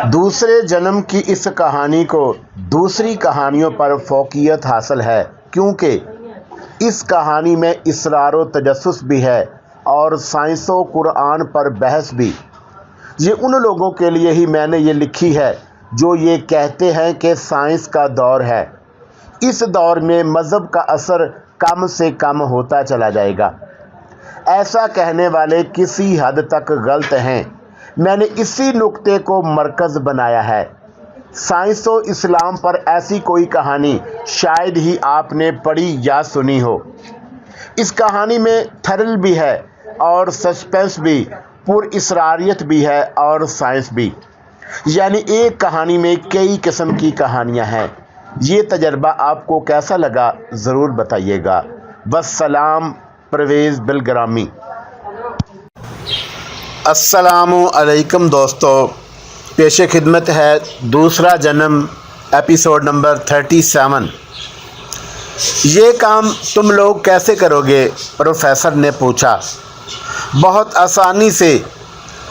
दूसरे जन्म की इस कहानी को दूसरी कहानियों पर फौकियत हासिल है, क्योंकि इस कहानी में इसरार व तजस्सुस भी है और साइंस व कुरान पर बहस भी। ये उन लोगों के लिए ही मैंने ये लिखी है जो ये कहते हैं कि साइंस का दौर है। इस दौर में मज़हब का असर कम से कम होता चला जाएगा। ऐसा कहने वाले किसी हद तक गलत हैं। मैंने इसी नुक्ते को मरकज़ बनाया है। साइंस व इस्लाम पर ऐसी कोई कहानी शायद ही आपने पढ़ी या सुनी हो। इस कहानी में थ्रिल भी है और सस्पेंस भी, पुरअसरारियत भी है और साइंस भी। यानी एक कहानी में कई किस्म की कहानियां हैं। ये तजर्बा आपको कैसा लगा ज़रूर बताइएगा। वस्सलाम। परवेज़ बिलग्रामी। अस्सलामु अलैकुम दोस्तों, पेश खिदमत है दूसरा जन्म एपिसोड नंबर 37। ये काम तुम लोग कैसे करोगे? प्रोफेसर ने पूछा। बहुत आसानी से।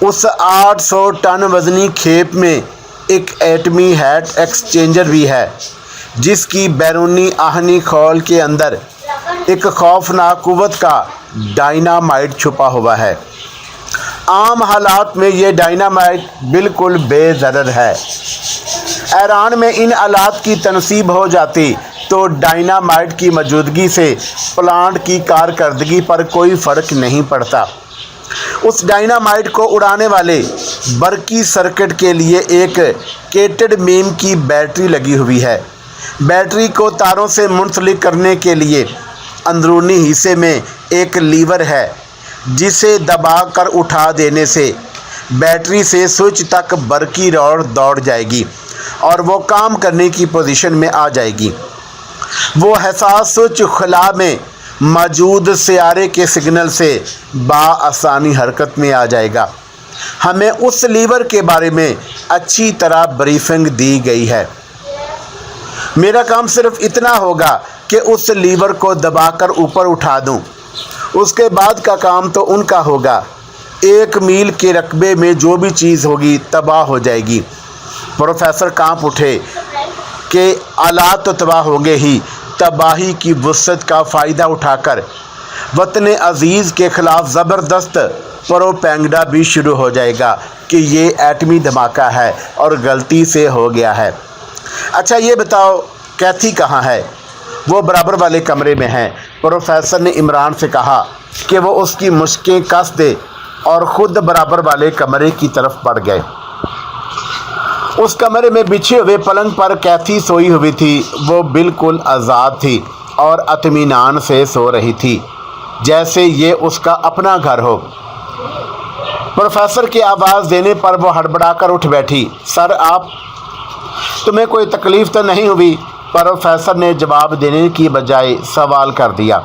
उस 800 टन वज़नी खेप में एक एटमी हीट एक्सचेंजर भी है, जिसकी बैरूनी आहनी खोल के अंदर एक खौफनाक कुव्वत का डायनामाइट छुपा हुआ है। आम हालात में ये डायनामाइट बिल्कुल बेज़रर है। ईरान में इन आलात की तनसीब हो जाती तो डायनामाइट की मौजूदगी से प्लांट की कारकर्दगी पर कोई फ़र्क नहीं पड़ता। उस डायनामाइट को उड़ाने वाले बरकी सर्किट के लिए एक केटेड बीम की बैटरी लगी हुई है। बैटरी को तारों से मुंसलिक करने के लिए अंदरूनी हिस्से में एक लीवर है, जिसे दबाकर उठा देने से बैटरी से स्विच तक बरकी रॉड दौड़ जाएगी और वो काम करने की पोजीशन में आ जाएगी। वो हसास स्विच खला में मौजूद सियारे के सिग्नल से बाआसानी हरकत में आ जाएगा। हमें उस लीवर के बारे में अच्छी तरह ब्रीफिंग दी गई है। मेरा काम सिर्फ इतना होगा कि उस लीवर को दबाकर ऊपर उठा दूं। उसके बाद का काम तो उनका होगा। 1 मील के रकबे में जो भी चीज़ होगी तबाह हो जाएगी। प्रोफेसर कांप उठे कि आलात तो तबाह होंगे ही, तबाही की वुसअत का फ़ायदा उठाकर वतन अज़ीज़ के ख़िलाफ़ ज़बरदस्त प्रोपेगेंडा भी शुरू हो जाएगा कि ये एटमी धमाका है और गलती से हो गया है। अच्छा ये बताओ, कैथी कहाँ है? वो बराबर वाले कमरे में है। प्रोफेसर ने इमरान से कहा कि वो उसकी मुश्कें कस दे और ख़ुद बराबर वाले कमरे की तरफ बढ़ गए। उस कमरे में बिछे हुए पलंग पर कैथी सोई हुई थी। वो बिल्कुल आज़ाद थी और इत्मीनान से सो रही थी, जैसे ये उसका अपना घर हो। प्रोफेसर की आवाज़ देने पर वो हड़बड़ाकर उठ बैठी। सर, आप तुम्हें कोई तकलीफ़ तो नहीं हुई? प्रोफेसर ने जवाब देने की बजाय सवाल कर दिया।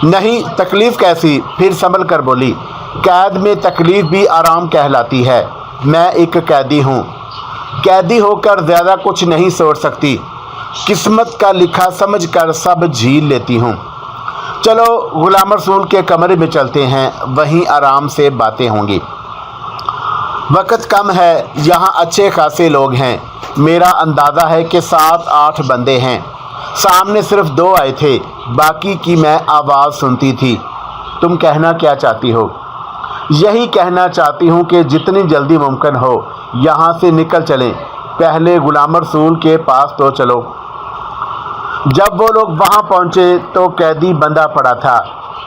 नहीं, तकलीफ़ कैसी? फिर संभल कर बोली। कैद में तकलीफ़ भी आराम कहलाती है। मैं एक कैदी हूँ। कैदी होकर ज़्यादा कुछ नहीं सोच सकती। किस्मत का लिखा समझकर सब झील लेती हूँ। चलो गुलाम रसूल के कमरे में चलते हैं, वहीं आराम से बातें होंगी। वक्त कम है, यहाँ अच्छे खासे लोग हैं। मेरा अंदाज़ा है कि 7-8 बंदे हैं। सामने सिर्फ 2 आए थे, बाकी की मैं आवाज़ सुनती थी। तुम कहना क्या चाहती हो? यही कहना चाहती हूँ कि जितनी जल्दी मुमकिन हो यहाँ से निकल चलें। पहले गुलाम रसूल के पास तो चलो। जब वो लोग वहाँ पहुँचे तो कैदी बंधा पड़ा था,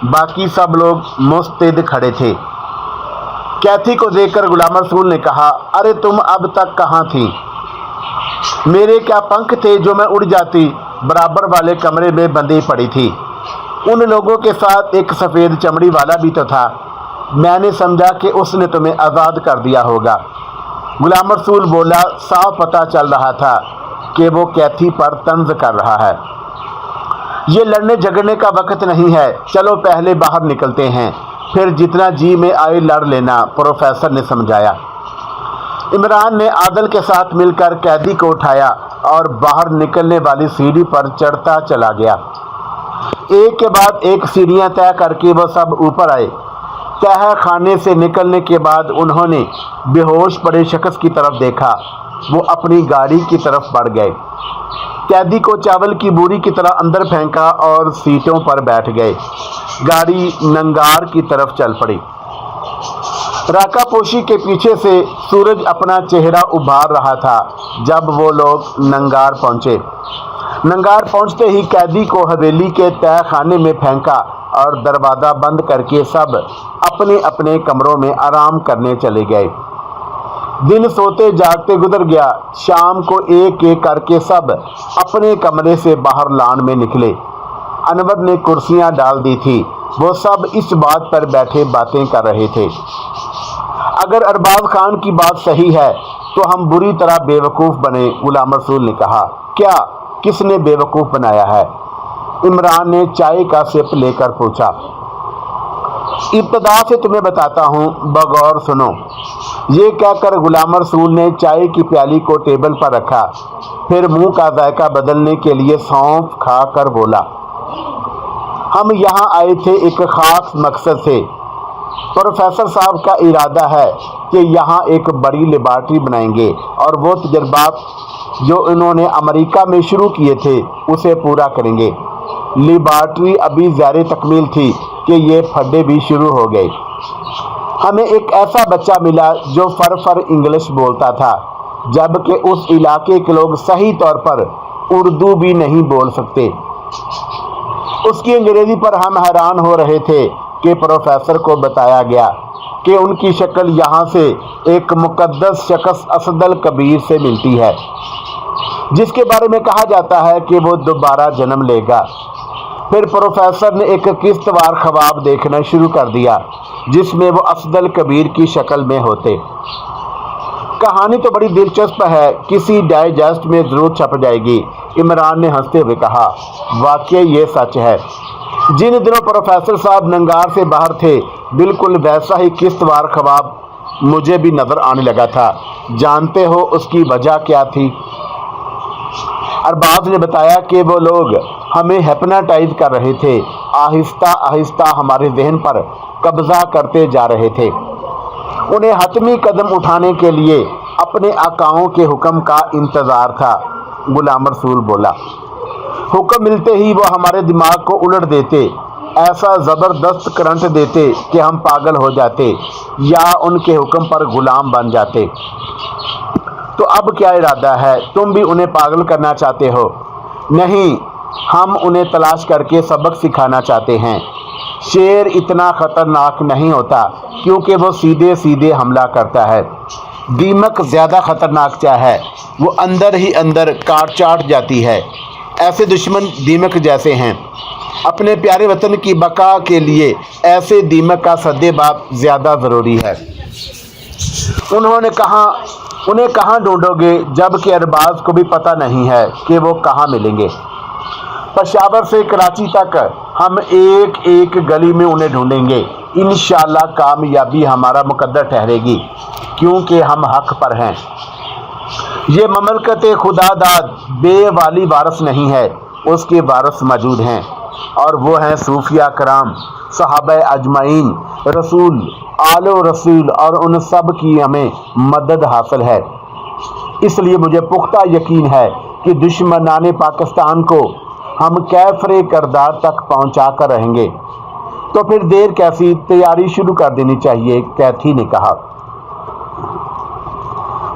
बाकी सब लोग मुस्तैद खड़े थे। कैथी को देखकर गुलाम रसूल ने कहा, अरे तुम अब तक कहाँ थी? मेरे क्या पंख थे जो मैं उड़ जाती? बराबर वाले कमरे में बंधी पड़ी थी। उन लोगों के साथ एक सफ़ेद चमड़ी वाला भी तो था। मैंने समझा कि उसने तुम्हें आज़ाद कर दिया होगा। गुलाम रसूल बोला। साफ पता चल रहा था कि वो कैथी पर तंज कर रहा है। ये लड़ने झगड़ने का वक्त नहीं है। चलो पहले बाहर निकलते हैं, फिर जितना जी में आए लड़ लेना, प्रोफेसर ने समझाया। इमरान ने आदल के साथ मिलकर कैदी को उठाया और बाहर निकलने वाली सीढ़ी पर चढ़ता चला गया। एक के बाद एक सीढ़ियां तय करके वो सब ऊपर आए। तह खाने से निकलने के बाद उन्होंने बेहोश पड़े शख्स की तरफ देखा। वो अपनी गाड़ी की तरफ बढ़ गए, कैदी को चावल की बोरी की तरह अंदर फेंका और सीटों पर बैठ गए। गाड़ी नंगार की तरफ चल पड़ी। राकापोशी के पीछे से सूरज अपना चेहरा उभार रहा था जब वो लोग नंगार पहुंचे। नंगार पहुंचते ही कैदी को हवेली के तह खाने में फेंका और दरवाज़ा बंद करके सब अपने अपने कमरों में आराम करने चले गए। दिन सोते जागते गुजर गया। शाम को एक एक करके सब अपने कमरे से बाहर लान में निकले। अनवर ने कुर्सियां डाल दी थी। वो सब इस बात पर बैठे बातें कर रहे थे। अगर अरबाज खान की बात सही है तो हम बुरी तरह बेवकूफ़ बने, गुलाम रसूल ने कहा। क्या? किसने बेवकूफ़ बनाया है? इमरान ने चाय का सिप लेकर पूछा। इब्तदा से तुम्हें बताता हूँ, बगौर सुनो। ये कहकर गुलाम रसूल ने चाय की प्याली को टेबल पर रखा, फिर मुंह का जायका बदलने के लिए सौंफ खा कर बोला, हम यहाँ आए थे एक खास मकसद से। प्रोफेसर साहब का इरादा है कि यहाँ एक बड़ी लेबॉर्ट्री बनाएंगे और वो तजर्बात जो इन्होंने अमेरिका में शुरू किए थे उसे पूरा करेंगे। लेबॉर्ट्री अभी ज़ारे तकमील थी कि ये फड्डे भी शुरू हो गए। हमें एक ऐसा बच्चा मिला जो फर इंग्लिश बोलता था, जबकि उस इलाके के लोग सही तौर पर उर्दू भी नहीं बोल सकते। उसकी अंग्रेज़ी पर हम हैरान हो रहे थे कि प्रोफेसर को बताया गया कि उनकी शक्ल यहाँ से एक मुकद्दस शख्स असदल कबीर से मिलती है, जिसके बारे में कहा जाता है कि वो दोबारा जन्म लेगा। फिर प्रोफेसर ने एक किस्तवार ख्वाब देखना शुरू कर दिया जिसमें वो असदल कबीर की शक्ल में होते। कहानी तो बड़ी दिलचस्प है, किसी डाइजेस्ट में ज़रूर छप जाएगी, इमरान ने हंसते हुए कहा। वाकई ये सच है। जिन दिनों प्रोफेसर साहब नंगार से बाहर थे, बिल्कुल वैसा ही किस्तवार ख्वाब मुझे भी नज़र आने लगा था। जानते हो उसकी वजह क्या थी? अरबाज ने बताया कि वो लोग हमें हिप्नोटाइज कर रहे थे, आहिस्ता आहिस्ता हमारे जहन पर कब्जा करते जा रहे थे। उन्हें हतमी कदम उठाने के लिए अपने आकाओं के हुक्म का इंतज़ार था, गुलाम रसूल बोला। हुक्म मिलते ही वो हमारे दिमाग को उलट देते, ऐसा ज़बरदस्त करंट देते कि हम पागल हो जाते या उनके हुक्म पर गुलाम बन जाते। तो अब क्या इरादा है? तुम भी उन्हें पागल करना चाहते हो? नहीं, हम उन्हें तलाश करके सबक सिखाना चाहते हैं। शेर इतना ख़तरनाक नहीं होता क्योंकि वो सीधे सीधे हमला करता है। दीमक ज़्यादा ख़तरनाक क्या है, वो अंदर ही अंदर काट चाट जाती है। ऐसे दुश्मन दीमक जैसे हैं। अपने प्यारे वतन की बका के लिए ऐसे दीमक का सद्देबाब ज़्यादा ज़रूरी है। उन्हें कहाँ ढूंढोगे जबकि अरबाज को भी पता नहीं है कि वो कहाँ मिलेंगे। पेशावर से कराची तक हम एक एक गली में उन्हें ढूंढेंगे। इंशाअल्लाह कामयाबी हमारा मुकद्दर ठहरेगी क्योंकि हम हक पर हैं। ये ममलकत खुदादाद बेवाली वारस नहीं है, उसके वारस मौजूद हैं और वो हैं सूफिया कराम, सहाबा अजमाइन, रसूल, आलो रसूल और उन सब की हमें मदद हासिल है। इसलिए मुझे पुख्ता यकीन है कि दुश्मनाने पाकिस्तान को हम कैफरे करदार तक पहुंचा कर रहेंगे। तो फिर देर कैसी, तैयारी शुरू कर देनी चाहिए, कैथी ने कहा।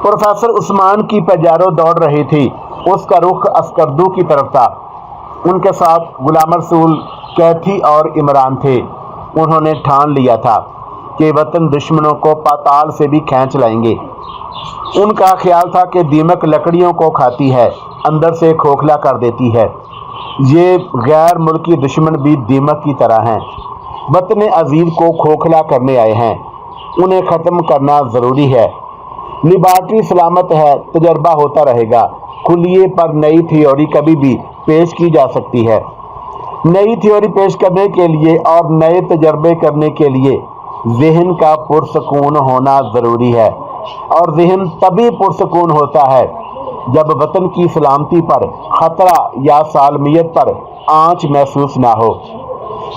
प्रोफेसर उस्मान की पजारो दौड़ रही थी, उसका रुख अस्करदू की तरफ था। उनके साथ गुलाम रसूल, कैथी और इमरान थे। उन्होंने ठान लिया था कि वतन दुश्मनों को पाताल से भी खींच लाएंगे। उनका ख्याल था कि दीमक लकड़ियों को खाती है, अंदर से खोखला कर देती है। ये गैर मुल्की दुश्मन भी दीमक की तरह हैं, वतन अजीज को खोखला करने आए हैं। उन्हें ख़त्म करना ज़रूरी है। लेबॉर्ट्री सलामत है, तजर्बा होता रहेगा। खुलिए पर नई थ्योरी कभी भी पेश की जा सकती है। नई थ्योरी पेश करने के लिए और नए तजर्बे करने के लिए जहन का पुरसकून होना ज़रूरी है, और जहन तभी पुरसकून होता है जब वतन की सलामती पर ख़तरा या सालमियत पर आँच महसूस ना हो।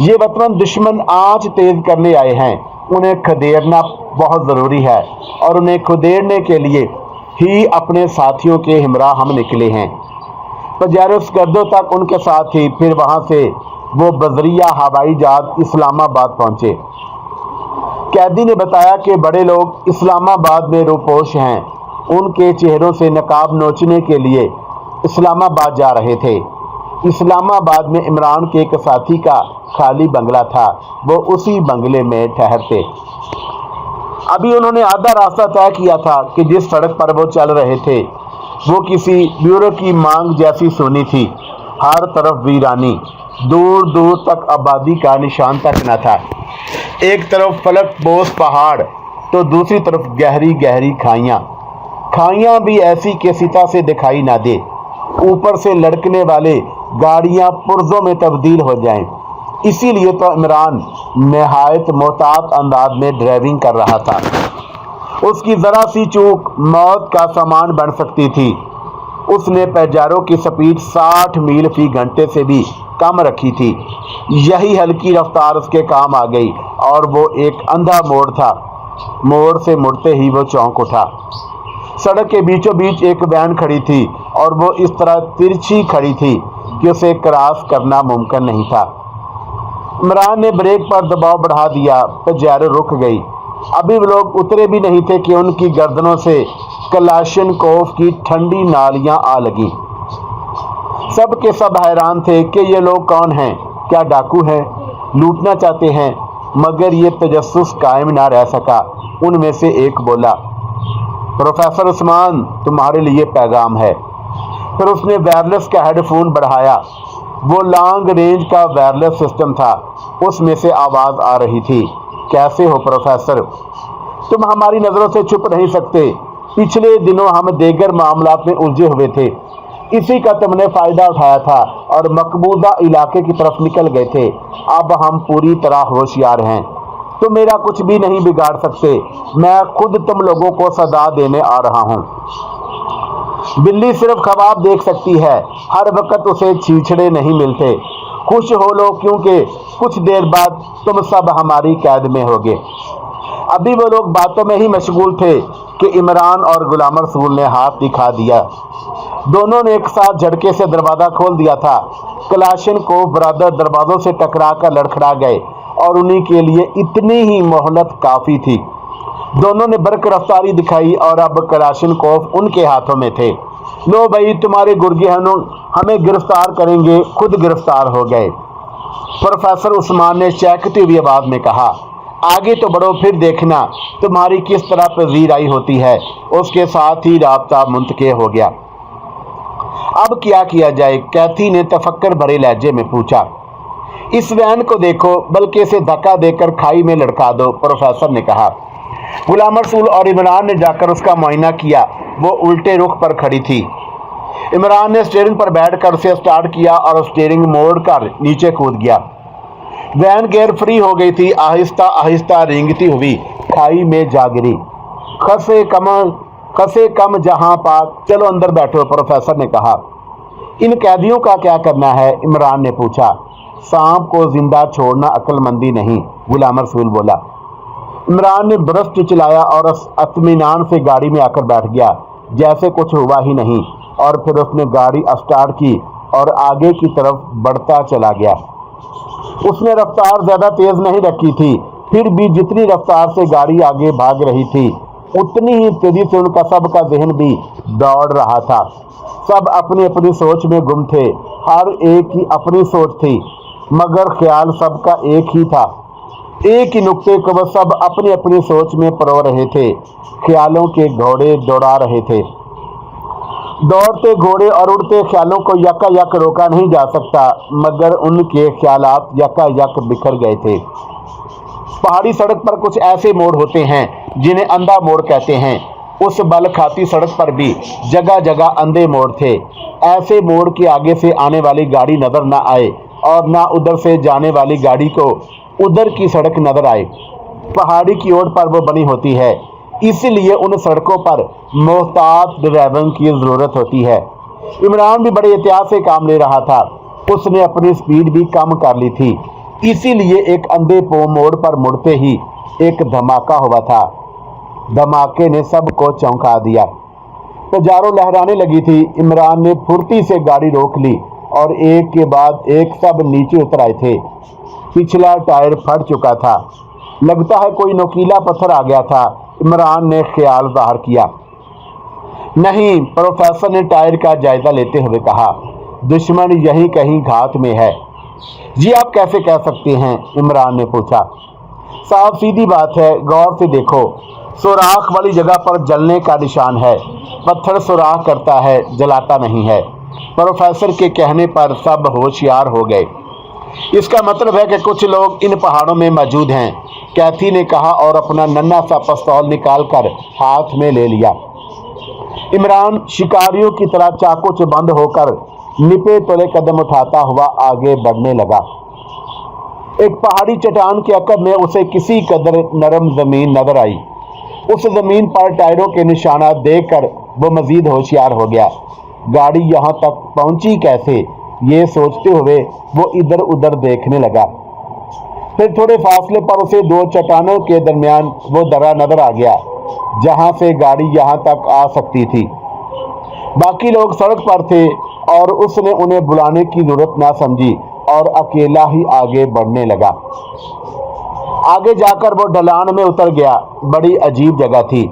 ये वतन दुश्मन आँच तेज़ करने आए हैं, उन्हें खदेड़ना बहुत ज़रूरी है और उन्हें खदेड़ने के लिए ही अपने साथियों के हमरा हम निकले हैं। पजारोस्कर्दो तक उनके साथ ही, फिर वहाँ से वो बजरिया हवाई जहाज इस्लामाबाद पहुँचे। कैदी ने बताया कि बड़े लोग इस्लामाबाद में रूपोश हैं, उनके चेहरों से नकाब नोचने के लिए इस्लामाबाद जा रहे थे। इस्लामाबाद में इमरान के एक साथी का खाली बंगला था, वो उसी बंगले में ठहरते। अभी उन्होंने आधा रास्ता तय किया था कि जिस सड़क पर वो चल रहे थे वो किसी ब्यूरो की मांग जैसी सुनी थी। हर तरफ वीरानी, दूर दूर तक आबादी का निशान तक न था। एक तरफ फलक बोस पहाड़ तो दूसरी तरफ गहरी गहरी खाइयाँ भी ऐसी कि सिता से दिखाई ना दे। ऊपर से लड़कने वाले गाड़ियाँ पुर्जों में तब्दील हो जाएं। इसीलिए तो इमरान नहायत मोहतात अंदाज में ड्राइविंग कर रहा था। उसकी ज़रा सी चूक मौत का सामान बन सकती थी। उसने पेजारो की स्पीड 60 मील फी घंटे से भी कम रखी थी। यही हल्की रफ्तार उसके काम आ गई और वो एक अंधा मोड़ था। मोड़ से मुड़ते ही वो चौंक उठा। सड़क के बीचों बीच एक वैन खड़ी थी और वो इस तरह तिरछी खड़ी थी कि उसे क्रॉस करना मुमकिन नहीं था। इमरान ने ब्रेक पर दबाव बढ़ा दिया, पेजारो रुक गई। अभी वो लोग उतरे भी नहीं थे कि उनकी गर्दनों से कलाशनकोव की ठंडी नालियां आ लगी। सब के सब हैरान थे कि ये लोग कौन हैं, क्या डाकू हैं, लूटना चाहते हैं। मगर ये तजस्सुस कायम ना रह सका। उनमें से एक बोला, प्रोफेसर उस्मान, तुम्हारे लिए पैगाम है। फिर उसने वायरलेस का हेडफोन बढ़ाया। वो लॉन्ग रेंज का वायरलेस सिस्टम था। उसमें से आवाज़ आ रही थी, कैसे हो प्रोफेसर, तुम हमारी नज़रों से छुप नहीं सकते। पिछले दिनों हम देगर मामलात में उलझे हुए थे, इसी का तुमने फ़ायदा उठाया था और मकबूजा इलाके की तरफ निकल गए थे। अब हम पूरी तरह होशियार हैं, तुम मेरा कुछ भी नहीं बिगाड़ सकते। मैं खुद तुम लोगों को सदा देने आ रहा हूँ। बिल्ली सिर्फ ख्वाब देख सकती है, हर वक्त उसे छीछड़े नहीं मिलते। खुश हो लो क्योंकि कुछ देर बाद तुम सब हमारी कैद में होगे। अभी वो लोग बातों में ही मशगूल थे कि इमरान और गुलाम रसूल ने हाथ दिखा दिया। दोनों ने एक साथ झटके से दरवाज़ा खोल दिया था। कलाशनकोव ब्रदर दरवाज़ों से टकरा कर लड़खड़ा गए और उन्हीं के लिए इतनी ही मोहलत काफ़ी थी। दोनों ने बरक रफ्तारी दिखाई और अब कलाशनकोव उनके हाथों में थे। लो भाई, तुम्हारे गुर्गे हमें गिरफ्तार करेंगे। खुद गिरफ्तार हो गए। प्रोफेसर उस्मान ने चहकती हुई आवाज़ में कहा, आगे तो बढ़ो, फिर देखना तुम्हारी किस तरह पजीराई होती है। उसके साथ ही राब्ता मुंतके हो गया। अब क्या किया जाए, कैथी ने तफक्कर भरे लहजे में पूछा। इस वैन को देखो, बल्कि इसे धक्का देकर खाई में लड़का दो, प्रोफेसर ने कहा। गुलाम रसूल और इमरान ने जाकर उसका मुआयना किया। वो उल्टे रुख पर खड़ी थी। इमरान ने स्टीयरिंग पर बैठकर उसे स्टार्ट किया और स्टीयरिंग मोड़ कर नीचे कूद गया। वैन गियर फ्री हो गई थी। आहिस्ता आहिस्ता रेंगती हुई खाई में जा गिरी। खसे कम जहां पाक, चलो अंदर बैठो, प्रोफेसर ने कहा। इन कैदियों का क्या करना है, इमरान ने पूछा। सांप को जिंदा छोड़ना अक्लमंदी नहीं, गुलाम रसूल बोला। इमरान ने ब्रश चलाया और इत्मीनान से गाड़ी में आकर बैठ गया जैसे कुछ हुआ ही नहीं, और फिर उसने गाड़ी स्टार्ट की और आगे की तरफ बढ़ता चला गया। उसने रफ्तार ज़्यादा तेज़ नहीं रखी थी, फिर भी जितनी रफ्तार से गाड़ी आगे भाग रही थी उतनी ही तेज़ी से उनका सबका जहन भी दौड़ रहा था। सब अपनी अपनी सोच में गुम थे। हर एक की अपनी सोच थी, मगर ख्याल सबका एक ही था। एक ही नुक्ते को वह सब अपनी अपनी सोच में परो रहे थे। ख्यालों के घोड़े दौड़ा रहे थे। दौड़ते घोड़े और उड़ते ख्यालों को यकायक रोका नहीं जा सकता, मगर उनके ख्यालात यकायक बिखर गए थे। पहाड़ी सड़क पर कुछ ऐसे मोड़ होते हैं जिन्हें अंधा मोड़ कहते हैं। उस बल खाती सड़क पर भी जगह जगह अंधे मोड़ थे। ऐसे मोड़ के आगे से आने वाली गाड़ी नजर न आए और न उधर से जाने वाली गाड़ी को उधर की सड़क नजर आए। पहाड़ी की ओर पर वो बनी होती है, इसलिए उन सड़कों पर मोहतात ड्राइविंग की ज़रूरत होती है। इमरान भी बड़े एहतियात से काम ले रहा था। उसने अपनी स्पीड भी कम कर ली थी, इसीलिए एक अंधे मोड़ पर मुड़ते ही ایک دھماکہ ہوا تھا۔ دھماکے نے سب کو چونکا دیا۔ تجاروں لہرانے لگی تھی۔ عمران نے پھرتی سے گاڑی روک لی اور ایک کے بعد ایک سب نیچے اتر آئے تھے۔ پچھلا ٹائر پھٹ چکا تھا۔ لگتا ہے کوئی نوکیلا پتھر آ گیا تھا، عمران نے خیال ظاہر کیا۔ نہیں، پروفیسر نے ٹائر کا جائزہ لیتے ہوئے کہا، دشمن یہیں کہیں گھات میں ہے۔ جی آپ کیسے کہہ سکتے ہیں؟ عمران نے پوچھا۔ صاحب سیدھی بات ہے، غور سے دیکھو، سوراخ والی جگہ پر جلنے کا نشان ہے۔ پتھر سوراخ کرتا ہے، جلاتا نہیں ہے۔ پروفیسر کے کہنے پر سب ہوشیار ہو گئے۔ اس کا مطلب ہے کہ کچھ لوگ ان پہاڑوں میں موجود ہیں، کیتھی نے کہا اور اپنا ننھا سا پستول نکال کر ہاتھ میں لے لیا۔ عمران شکاریوں کی طرح چاقو چبند ہو کر نپے تلے قدم اٹھاتا ہوا آگے بڑھنے لگا۔ ایک پہاڑی چٹان کے عقب میں اسے کسی قدر نرم زمین نظر آئی۔ اس زمین پر ٹائروں کے نشانات دیکھ کر وہ مزید ہوشیار ہو گیا۔ گاڑی یہاں تک پہنچی کیسے، یہ سوچتے ہوئے وہ ادھر ادھر دیکھنے لگا۔ پھر تھوڑے فاصلے پر اسے دو چٹانوں کے درمیان وہ درہ نظر آ گیا جہاں سے گاڑی یہاں تک آ سکتی تھی۔ باقی لوگ سڑک پر تھے اور اس نے انہیں بلانے کی ضرورت نہ سمجھی اور اکیلا ہی آگے بڑھنے لگا۔ آگے جا کر وہ ڈھلان میں اتر گیا۔ بڑی عجیب جگہ تھی۔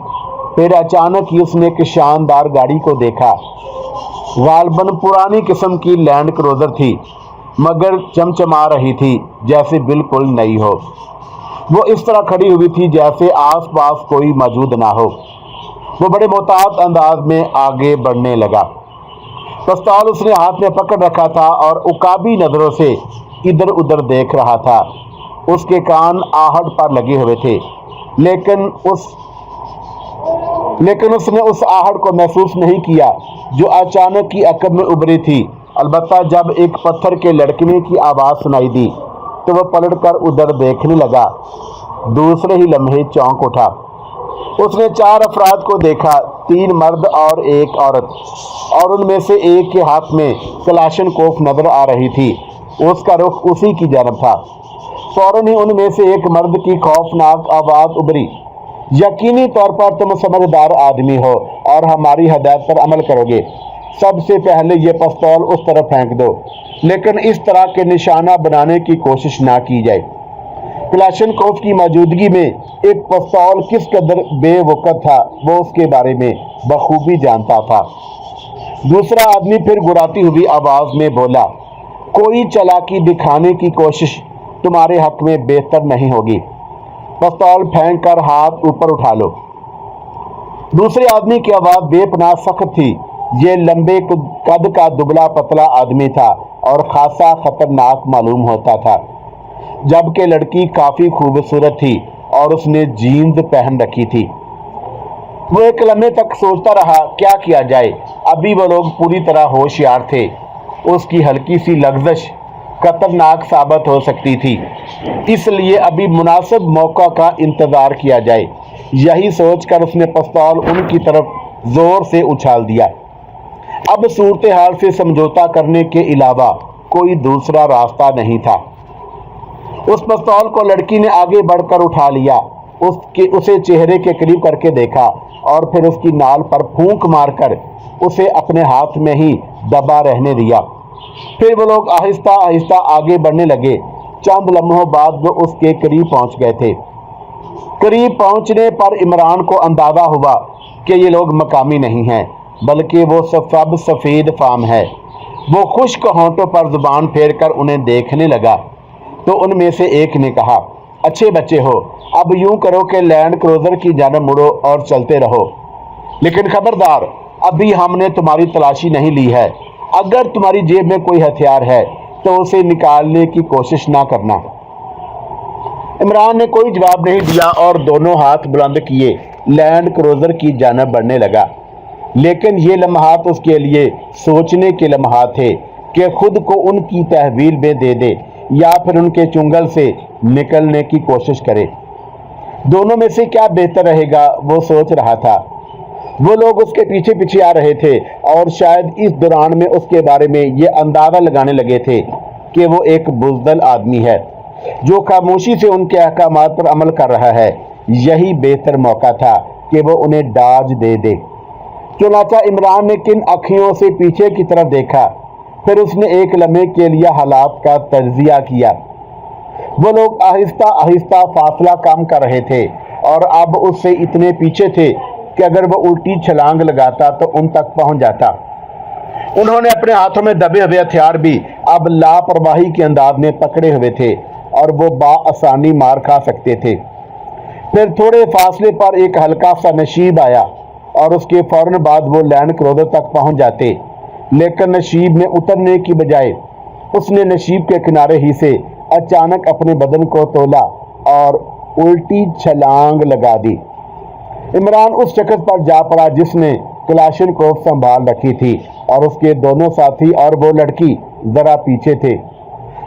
پھر اچانک ہی اس نے ایک شاندار گاڑی کو دیکھا۔ غالباً پرانی قسم کی لینڈ کروزر تھی، مگر چمچما رہی تھی جیسے بالکل نئی ہو۔ وہ اس طرح کھڑی ہوئی تھی جیسے آس پاس کوئی موجود نہ ہو۔ وہ بڑے محتاط انداز میں آگے بڑھنے لگا۔ پستول اس نے ہاتھ میں پکڑ رکھا تھا اور عقابی نظروں سے ادھر ادھر دیکھ رہا تھا۔ اس کے کان آہٹ پر لگے ہوئے تھے، لیکن اس نے اس آہٹ کو محسوس نہیں کیا جو اچانک ہی عقب میں ابھری تھی۔ البتہ جب ایک پتھر کے لڑکنے کی آواز سنائی دی تو وہ پلٹ کر ادھر دیکھنے لگا۔ دوسرے ہی لمحے چونک اٹھا۔ اس نے 4 افراد کو دیکھا، 3 مرد اور 1 عورت، اور ان میں سے ایک کے ہاتھ میں کلاشن کوف نظر آ رہی تھی۔ اس کا رخ اسی کی جانب تھا۔ فوراً ہی ان میں سے ایک مرد کی خوفناک آواز ابھری، یقینی طور پر تم سمجھدار آدمی ہو اور ہماری ہدایت پر عمل کرو گے۔ سب سے پہلے یہ پستول اس طرف پھینک دو، لیکن اس طرح کے نشانہ بنانے کی کوشش نہ کی جائے۔ کلاشن کوف کی موجودگی میں ایک پستول کس قدر بے وقت تھا وہ اس کے بارے میں بخوبی جانتا تھا۔ دوسرا آدمی پھر گڑاتی ہوئی آواز میں بولا، کوئی چالاکی دکھانے کی کوشش تمہارے حق میں بہتر نہیں ہوگی۔ پستول پھینک کر ہاتھ اوپر اٹھا لو۔ دوسرے آدمی کی آواز بے پناہ سخت تھی۔ یہ لمبے قد کا دبلا پتلا آدمی تھا اور خاصا خطرناک معلوم ہوتا تھا، جبکہ لڑکی کافی خوبصورت تھی اور اس نے جینز پہن رکھی تھی۔ وہ ایک لمحے تک سوچتا رہا کیا کیا جائے۔ ابھی وہ لوگ پوری طرح ہوشیار تھے۔ اس کی ہلکی سی لغزش خطرناک ثابت ہو سکتی تھی، اس لیے ابھی مناسب موقع کا انتظار کیا جائے۔ یہی سوچ کر اس نے پستول ان کی طرف زور سے اچھال دیا۔ اب صورتحال سے سمجھوتا کرنے کے علاوہ کوئی دوسرا راستہ نہیں تھا۔ اس پستول کو لڑکی نے آگے بڑھ کر اٹھا لیا، اسے چہرے کے قریب کر کے دیکھا اور پھر اس کی نال پر پھونک مار کر اسے اپنے ہاتھ میں ہی دبا رہنے دیا۔ پھر وہ لوگ آہستہ آہستہ آگے بڑھنے لگے۔ چند لمحوں بعد وہ اس کے قریب پہنچ گئے تھے۔ قریب پہنچنے پر عمران کو اندازہ ہوا کہ یہ لوگ مقامی نہیں ہیں، بلکہ وہ سب سفید فام ہے۔ وہ خشک ہونٹوں پر زبان پھیر کر انہیں دیکھنے لگا تو ان میں سے ایک نے کہا، اچھے بچے ہو، اب یوں کرو کہ لینڈ کروزر کی جانب مڑو اور چلتے رہو، لیکن خبردار، ابھی ہم نے تمہاری تلاشی نہیں لی ہے۔ اگر تمہاری جیب میں کوئی ہتھیار ہے تو اسے نکالنے کی کوشش نہ کرنا۔ عمران نے کوئی جواب نہیں دیا اور دونوں ہاتھ بلند کیے لینڈ کروزر کی جانب بڑھنے لگا۔ لیکن یہ لمحات اس کے لیے سوچنے کے لمحات تھے کہ خود کو ان کی تحویل میں دے دے یا پھر ان کے چنگل سے نکلنے کی کوشش کرے۔ دونوں میں سے کیا بہتر رہے گا وہ سوچ رہا تھا۔ وہ لوگ اس کے پیچھے پیچھے آ رہے تھے اور شاید اس دوران میں اس کے بارے میں یہ اندازہ لگانے لگے تھے کہ وہ ایک بزدل آدمی ہے۔ جو خاموشی سے ان کے احکامات پر عمل کر رہا ہے، یہی بہتر موقع تھا کہ وہ انہیں ڈاج دے دے۔ چنانچہ عمران نے کن اکھیوں سے پیچھے کی طرف دیکھا، پھر اس نے ایک لمحے کے لیے حالات کا تجزیہ کیا۔ وہ لوگ آہستہ آہستہ فاصلہ کم کر رہے تھے اور اب اس سے اتنے پیچھے تھے کہ اگر وہ الٹی چھلانگ لگاتا تو ان تک پہنچ جاتا۔ انہوں نے اپنے ہاتھوں میں دبے ہوئے ہتھیار بھی اب لاپرواہی کے انداز میں پکڑے ہوئے تھے اور وہ بآسانی مار کھا سکتے تھے۔ پھر تھوڑے فاصلے پر ایک ہلکا سا نشیب آیا اور اس کے فوراً بعد وہ لینڈ کروزر تک پہنچ جاتے، لیکن نشیب میں اترنے کی بجائے اس نے نشیب کے کنارے ہی سے اچانک اپنے بدن کو تولا اور الٹی چھلانگ لگا دی۔ عمران اس شخص پر جا پڑا جس نے کلاشنکوف سنبھال رکھی تھی، اور اس کے دونوں ساتھی اور وہ لڑکی ذرا پیچھے تھے،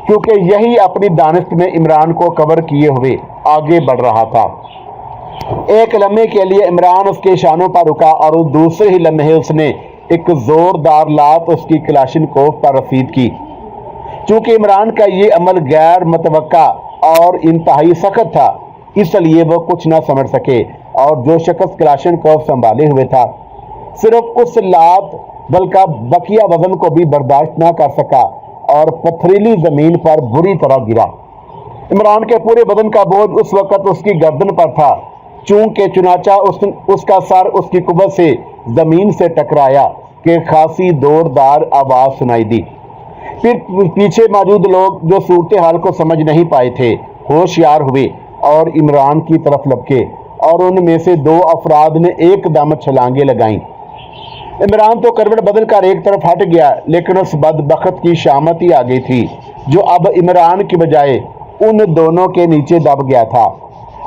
کیونکہ یہی اپنی دانست میں عمران کو کور کیے ہوئے آگے بڑھ رہا تھا۔ ایک لمحے کے لیے عمران اس کے شانوں پر رکا اور دوسرے ہی لمحے اس نے ایک زوردار لات اس کی کلاشنکوف پر رسید کی۔ چونکہ عمران کا یہ عمل غیر متوقع اور انتہائی سخت تھا، اس لیے وہ کچھ نہ سمجھ سکے، اور جو شخص کلاشنکوف سنبھالے ہوئے تھا صرف اس لات بلکہ بقیہ وزن کو بھی برداشت نہ کر سکا اور پتھریلی زمین پر بری طرح گرا۔ عمران کے پورے بدن کا بوجھ اس وقت اس کی گردن پر تھا، چنانچہ اس کا سر اس کی قوت سے زمین سے ٹکرایا کہ خاصی زوردار آواز سنائی دی۔ پھر پیچھے موجود لوگ جو صورتحال کو سمجھ نہیں پائے تھے ہوشیار ہوئے اور عمران کی طرف لپکے، اور ان میں سے 2 افراد نے ایک دم چھلانگیں لگائیں۔ عمران تو کروٹ بدل کر ایک طرف ہٹ گیا، لیکن اس بدبخت کی شامت ہی آ گئی تھی جو اب عمران کی بجائے ان دونوں کے نیچے دب گیا تھا،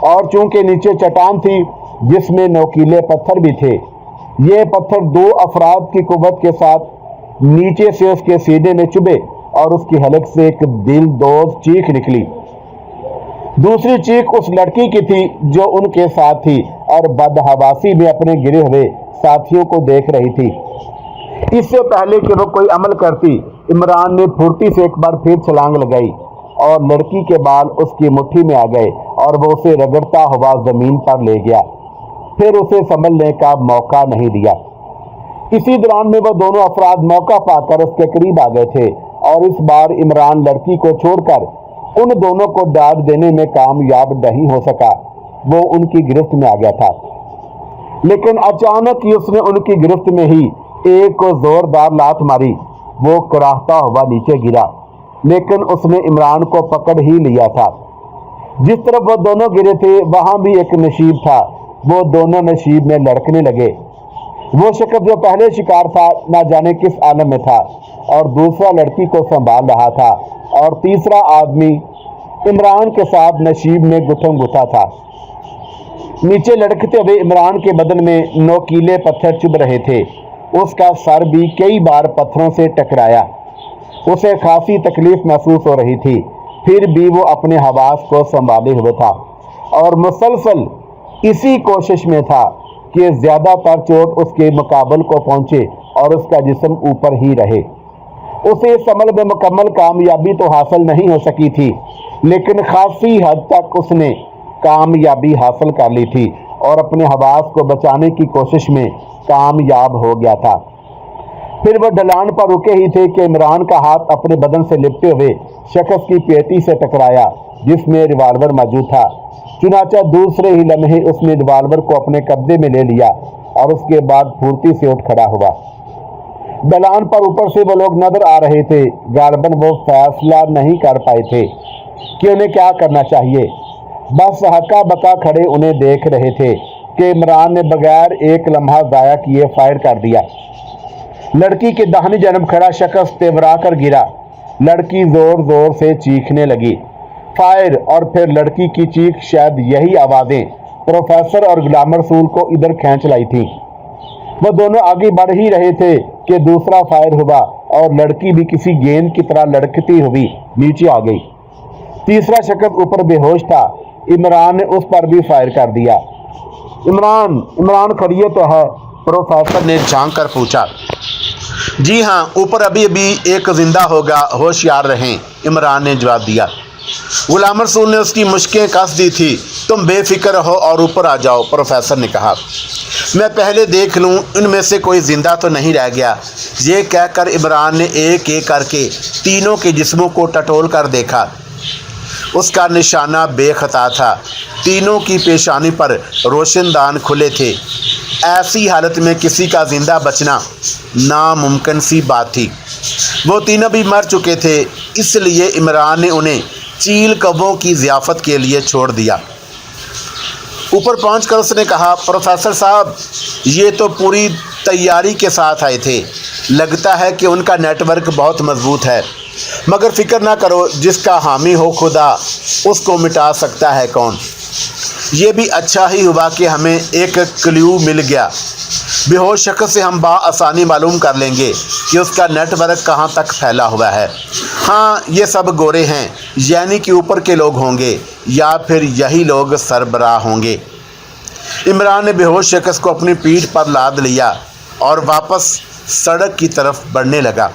اور چونکہ نیچے چٹان تھی جس میں نوکیلے پتھر بھی تھے، یہ پتھر 2 افراد کی قوت کے ساتھ نیچے سے اس کے سینے میں چبھے اور اس کی حلق سے ایک دل دوز چیخ نکلی۔ دوسری چیخ اس لڑکی کی تھی جو ان کے ساتھ تھی اور بدحواسی میں اپنے گرے ہوئے ساتھیوں کو دیکھ رہی تھی۔ اس سے پہلے کہ وہ کوئی عمل کرتی، عمران نے پھرتی سے ایک بار پھر چھلانگ لگائی اور لڑکی کے بال اس کی مٹھی میں آ گئے اور وہ اسے رگڑتا ہوا زمین پر لے گیا، پھر اسے سنبھلنے کا موقع نہیں دیا۔ اسی دوران میں وہ دونوں افراد موقع پا کر اس کے قریب آ گئے تھے، اور اس بار عمران لڑکی کو چھوڑ کر ان دونوں کو ڈاج دینے میں کامیاب نہیں ہو سکا، وہ ان کی گرفت میں آ گیا تھا۔ لیکن اچانک ہی اس نے ان کی گرفت میں ہی ایک کو زوردار لات ماری، وہ کراہتا ہوا نیچے گرا، لیکن اس نے عمران کو پکڑ ہی لیا تھا۔ جس طرف وہ دونوں گرے تھے وہاں بھی ایک نشیب تھا، وہ دونوں نشیب میں لڑکنے لگے۔ وہ شخص جو پہلے شکار تھا نہ جانے کس عالم میں تھا، اور دوسرا لڑکی کو سنبھال رہا تھا، اور تیسرا آدمی عمران کے ساتھ نشیب میں گتھم گتھا تھا۔ نیچے لڑکتے ہوئے عمران کے بدن میں نوکیلے پتھر چبھ رہے تھے، اس کا سر بھی کئی بار پتھروں سے ٹکرایا، اسے خاصی تکلیف محسوس ہو رہی تھی، پھر بھی وہ اپنے حواس کو سنبھالے ہوئے تھا اور مسلسل اسی کوشش میں تھا کہ زیادہ تر چوٹ اس کے مقابل کو پہنچے اور اس کا جسم اوپر ہی رہے۔ اسے اس عمل میں مکمل کامیابی تو حاصل نہیں ہو سکی تھی، لیکن خاصی حد تک اس نے کامیابی حاصل کر لی تھی اور اپنے حواس کو بچانے کی کوشش میں کامیاب ہو گیا تھا۔ پھر وہ ڈھلان پر رکے ہی تھے کہ عمران کا ہاتھ اپنے بدن سے لپٹے ہوئے شخص کی پیٹی سے ٹکرایا جس میں ریوالور موجود تھا۔ چنانچہ دوسرے ہی لمحے اس نے ریوالور کو اپنے قبضے میں لے لیا اور اس کے بعد پھرتی سے اٹھ کھڑا ہوا۔ ڈھلان پر اوپر سے وہ لوگ نظر آ رہے تھے، غالباً وہ فیصلہ نہیں کر پائے تھے کہ انہیں کیا کرنا چاہیے، بس ہکا بکا کھڑے انہیں دیکھ رہے تھے کہ عمران نے بغیر ایک لمحہ ضائع کیے فائر کر دیا۔ لڑکی کے داہنی جانب کھڑا شخص تیورا کر گرا، لڑکی زور زور سے چیخنے لگی۔ فائر اور پھر لڑکی کی چیخ، شاید یہی آوازیں پروفیسر اور غلام رسول کو ادھر کھینچ لائی تھی۔ وہ دونوں آگے بڑھ ہی رہے تھے کہ دوسرا فائر ہوا اور لڑکی بھی کسی گیند کی طرح لڑکتی ہوئی نیچے آ گئی۔ تیسرا شخص اوپر بے ہوش تھا، عمران نے اس پر بھی فائر کر دیا۔ عمران خیریت تو ہے؟ پروفیسر نے جھانک کر پوچھا۔ جی ہاں، اوپر ابھی ایک زندہ ہوگا، ہوشیار رہیں، عمران نے جواب دیا۔ غلام رسول نے اس کی مشقیں کس دی تھی۔ تم بے فکر رہو اور اوپر آ جاؤ، پروفیسر نے کہا۔ میں پہلے دیکھ لوں ان میں سے کوئی زندہ تو نہیں رہ گیا۔ یہ کہہ کر عمران نے ایک ایک کر کے تینوں کے جسموں کو ٹٹول کر دیکھا۔ اس کا نشانہ بے خطا تھا۔ تینوں کی پیشانی پر روشن دان کھلے تھے۔ ایسی حالت میں کسی کا زندہ بچنا ناممکن سی بات تھی۔ وہ تینوں بھی مر چکے تھے، اس لیے عمران نے انہیں چیل کبوں کی ضیافت کے لیے چھوڑ دیا۔ اوپر پہنچ کر اس نے کہا، پروفیسر صاحب، یہ تو پوری تیاری کے ساتھ آئے تھے۔ لگتا ہے کہ ان کا نیٹ ورک بہت مضبوط ہے، مگر فکر نہ کرو، جس کا حامی ہو خدا، اس کو مٹا سکتا ہے کون؟ یہ بھی اچھا ہی ہوا کہ ہمیں ایک کلیو مل گیا۔ بے ہوش شخص سے ہم بآسانی معلوم کر لیں گے کہ اس کا نیٹ ورک کہاں تک پھیلا ہوا ہے۔ ہاں، یہ سب گورے ہیں، یعنی کہ اوپر کے لوگ ہوں گے، یا پھر یہی لوگ سربراہ ہوں گے۔ عمران نے بے ہوش شخص کو اپنی پیٹھ پر لاد لیا اور واپس سڑک کی طرف بڑھنے لگا۔